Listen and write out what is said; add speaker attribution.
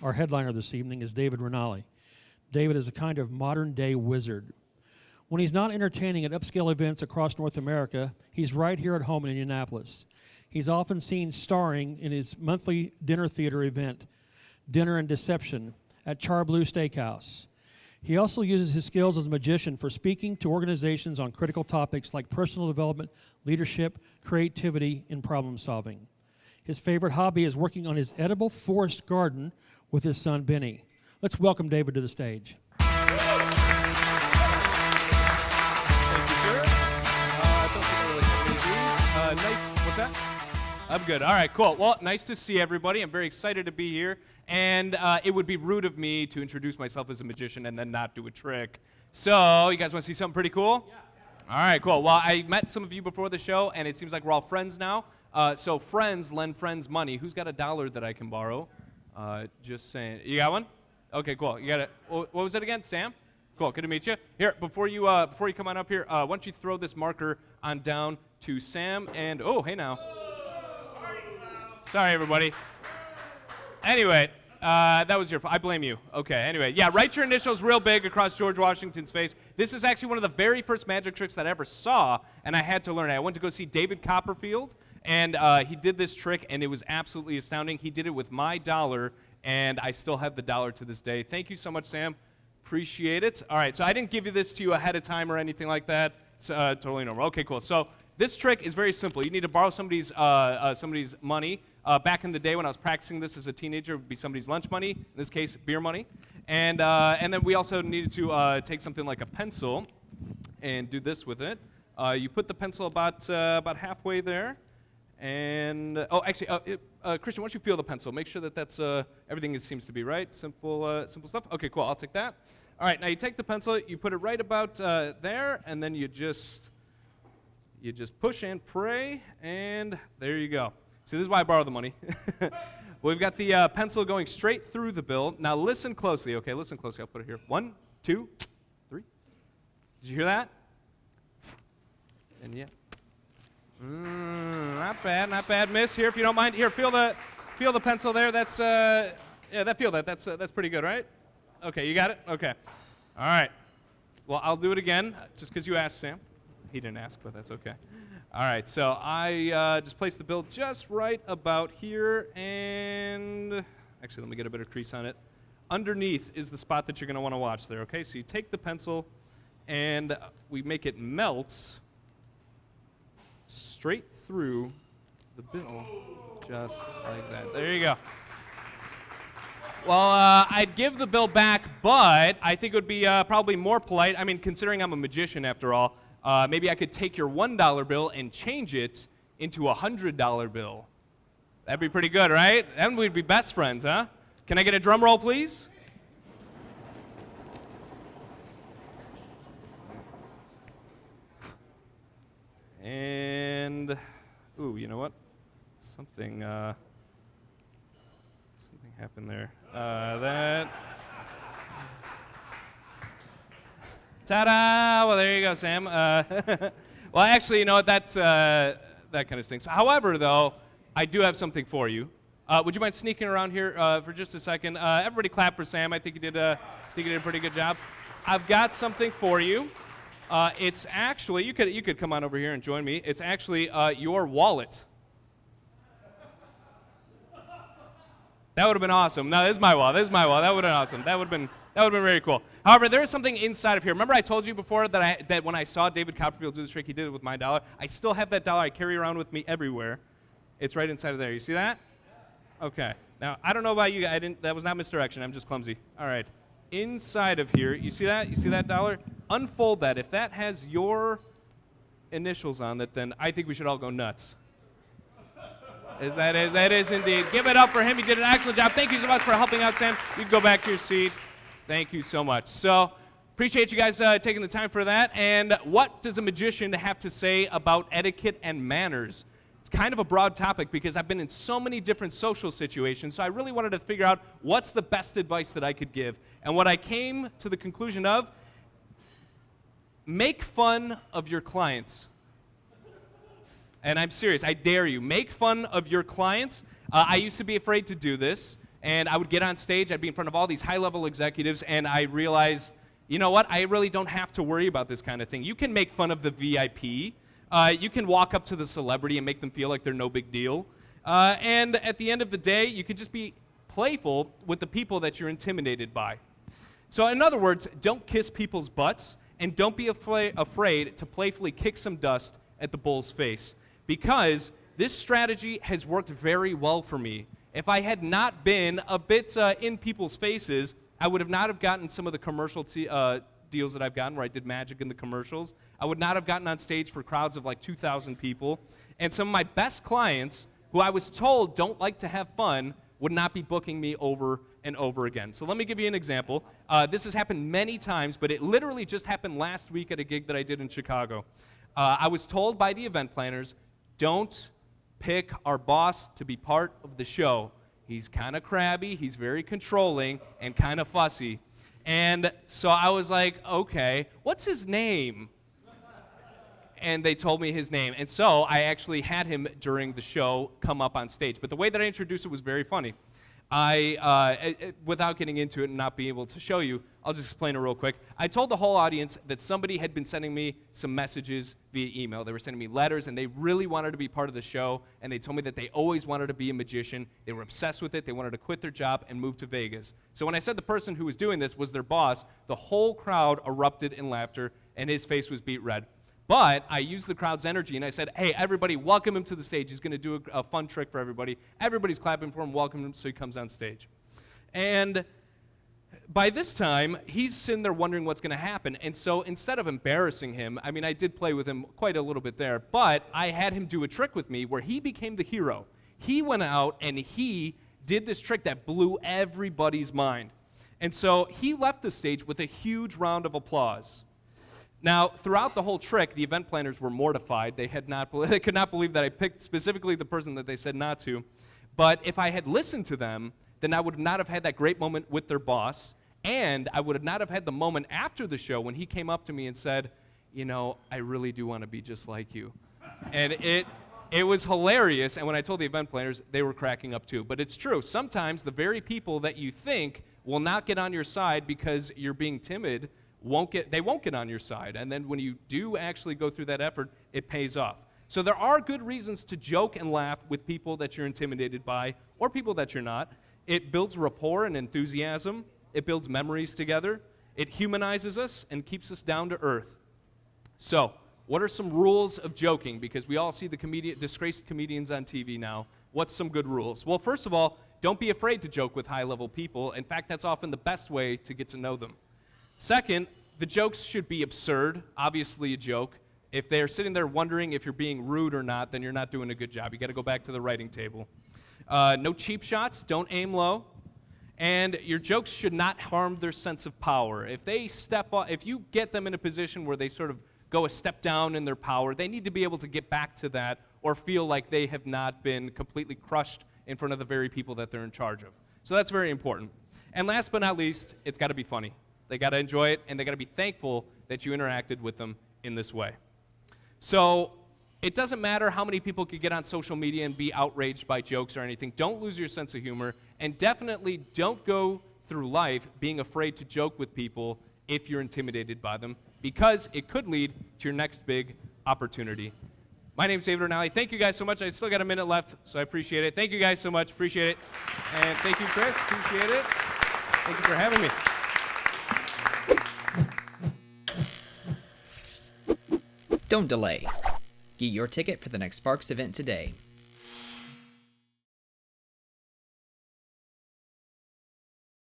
Speaker 1: Our headliner this evening is David Ranalli. David is a kind of modern-day wizard. When he's not entertaining at upscale events across North America, he's right here at home in Indianapolis. He's often seen starring in his monthly dinner theater event, Dinner and Deception, at Char Blue Steakhouse. He also uses his skills as a magician for speaking to organizations on critical topics like personal development, leadership, creativity, and problem solving. His favorite hobby is working on his edible forest garden with his son, Benny. Let's welcome David to the stage.
Speaker 2: Thank you, sir. Don't think I really have any of these. Nice. What's that? I'm good. All right, cool. Well, nice to see everybody. I'm very excited to be here. And it would be rude of me to introduce myself as a magician and then not do a trick. So, you guys want to see something pretty cool? Yeah. All right, cool. Well, I met some of you before the show, and it seems like we're all friends now. So friends lend friends money. Who's got $1 that I can borrow? Just saying. You got one? Okay, cool. You got it. What was it again? Sam? Cool. Good to meet you. Here, before you come on up here, why don't you throw this marker on down to Sam and hey now. Sorry, everybody. Anyway, that was your fault. I blame you. Okay, anyway. Yeah, write your initials real big across George Washington's face. This is actually one of the very first magic tricks that I ever saw, and I had to learn it. I went to go see David Copperfield, and he did this trick, and it was absolutely astounding. He did it with my $1, and I still have the $1 to this day. Thank you so much, Sam. Appreciate it. All right, so I didn't give you this to you ahead of time or anything like that. It's totally normal. Okay, cool. So this trick is very simple. You need to borrow somebody's money. Back in the day when I was practicing this as a teenager, it would be somebody's lunch money, in this case, beer money. And then we also needed to take something like a pencil and do this with it. You put the pencil about halfway there. And, Christian, why don't you feel the pencil? Make sure that that's everything seems to be right. Simple stuff. Okay, cool. I'll take that. All right, now you take the pencil, you put it right about there, and then you just push and pray, and there you go. See, this is why I borrow the money. We've got the pencil going straight through the bill. Now listen closely, okay? Listen closely. I'll put it here. 1, 2, 3. Did you hear that? And yeah. Not bad, miss. Here, if you don't mind. Here, feel the pencil there. That's feel that. That's pretty good, right? Okay, you got it. Okay. All right. Well, I'll do it again, just because you asked, Sam. He didn't ask, but that's okay. All right. So I just placed the bill just right about here, and actually, let me get a better crease on it. Underneath is the spot that you're going to want to watch there. Okay. So you take the pencil, and we make it melt straight through the bill, just like that. There you go. Well, I'd give the bill back, but I think it would be probably more polite. I mean, considering I'm a magician after all, maybe I could take your $1 bill and change it into a $100 bill. That'd be pretty good, right? Then we'd be best friends, huh? Can I get a drum roll, please? And, you know what? Something happened there. Ta-da! Well, there you go, Sam. Well, actually, you know what? That kind of stinks. However, though, I do have something for you. Would you mind sneaking around here for just a second? Everybody clap for Sam. I think he did a pretty good job. I've got something for you. It's actually, you could come on over here and join me. It's actually your wallet. That would have been awesome. No, this is my wallet. That would have been awesome. That would have been very cool. However, there is something inside of here. Remember I told you before that when I saw David Copperfield do this trick, he did it with my $1. I still have that $1 I carry around with me everywhere. It's right inside of there. You see that? Okay. Now, I don't know about you. That was not misdirection. I'm just clumsy. All right. Inside of here, you see that? You see that $1? Unfold that. If that has your initials on it, then I think we should all go nuts. That is indeed. Give it up for him. He did an excellent job. Thank you so much for helping out, Sam. You can go back to your seat. Thank you so much. So, appreciate you guys taking the time for that. And what does a magician have to say about etiquette and manners? It's kind of a broad topic because I've been in so many different social situations, so I really wanted to figure out what's the best advice that I could give. And what I came to the conclusion of, make fun of your clients. And I'm serious, I dare you. Make fun of your clients. I used to be afraid to do this. and I would get on stage. I'd be in front of all these high-level executives, and I realized, you know what? I really don't have to worry about this kind of thing. You can make fun of the VIP. You can walk up to the celebrity and make them feel like they're no big deal. And at the end of the day, you can just be playful with the people that you're intimidated by. So in other words, don't kiss people's butts, and don't be afraid to playfully kick some dust at the bull's face, because this strategy has worked very well for me. If I had not been a bit in people's faces, I would have not have gotten some of the commercial deals that I've gotten where I did magic in the commercials. I would not have gotten on stage for crowds of like 2,000 people. And some of my best clients, who I was told don't like to have fun, would not be booking me over and over again. So let me give you an example. This has happened many times, but it literally just happened last week at a gig that I did in Chicago. I was told by the event planners, don't pick our boss to be part of the show. He's kind of crabby, he's very controlling, and kind of fussy. And so I was like, okay, what's his name? And they told me his name. And so I actually had him during the show come up on stage. But the way that I introduced it was very funny. Without getting into it and not being able to show you, I'll just explain it real quick. I told the whole audience that somebody had been sending me some messages via email. They were sending me letters, and they really wanted to be part of the show, and they told me that they always wanted to be a magician. They were obsessed with it. They wanted to quit their job and move to Vegas. So when I said the person who was doing this was their boss, the whole crowd erupted in laughter, and his face was beet red. But I used the crowd's energy, and I said, hey, everybody, welcome him to the stage. He's going to do a fun trick for everybody. Everybody's clapping for him, welcome him, so he comes on stage. And by this time, he's sitting there wondering what's going to happen. And so instead of embarrassing him, I mean, I did play with him quite a little bit there, but I had him do a trick with me where he became the hero. He went out, and he did this trick that blew everybody's mind. And so he left the stage with a huge round of applause. Now, throughout the whole trick, the event planners were mortified. They could not believe that I picked specifically the person that they said not to. But if I had listened to them, then I would not have had that great moment with their boss, and I would not have had the moment after the show when he came up to me and said, you know, I really do want to be just like you. And it was hilarious, and when I told the event planners, they were cracking up too. But it's true. Sometimes the very people that you think will not get on your side because you're being timid won't get on your side. And then when you do actually go through that effort, it pays off. So there are good reasons to joke and laugh with people that you're intimidated by or people that you're not. It builds rapport and enthusiasm. It builds memories together. It humanizes us and keeps us down to earth. So what are some rules of joking? Because we all see the disgraced comedians on TV now. What's some good rules? Well, first of all, don't be afraid to joke with high-level people. In fact, that's often the best way to get to know them. Second, the jokes should be absurd, obviously a joke. If they're sitting there wondering if you're being rude or not, then you're not doing a good job. You got to go back to the writing table. No cheap shots, don't aim low. And your jokes should not harm their sense of power. If you get them in a position where they sort of go a step down in their power, they need to be able to get back to that or feel like they have not been completely crushed in front of the very people that they're in charge of. So that's very important. And last but not least, it's got to be funny. They got to enjoy it, and they got to be thankful that you interacted with them in this way. So it doesn't matter how many people could get on social media and be outraged by jokes or anything. Don't lose your sense of humor, and definitely don't go through life being afraid to joke with people if you're intimidated by them, because it could lead to your next big opportunity. My name's David Ranalli. Thank you guys so much. I still got a minute left, so I appreciate it. Thank you guys so much. Appreciate it. And thank you, Chris. Appreciate it. Thank you for having me.
Speaker 3: Don't delay. Get your ticket for the next Sparks event today.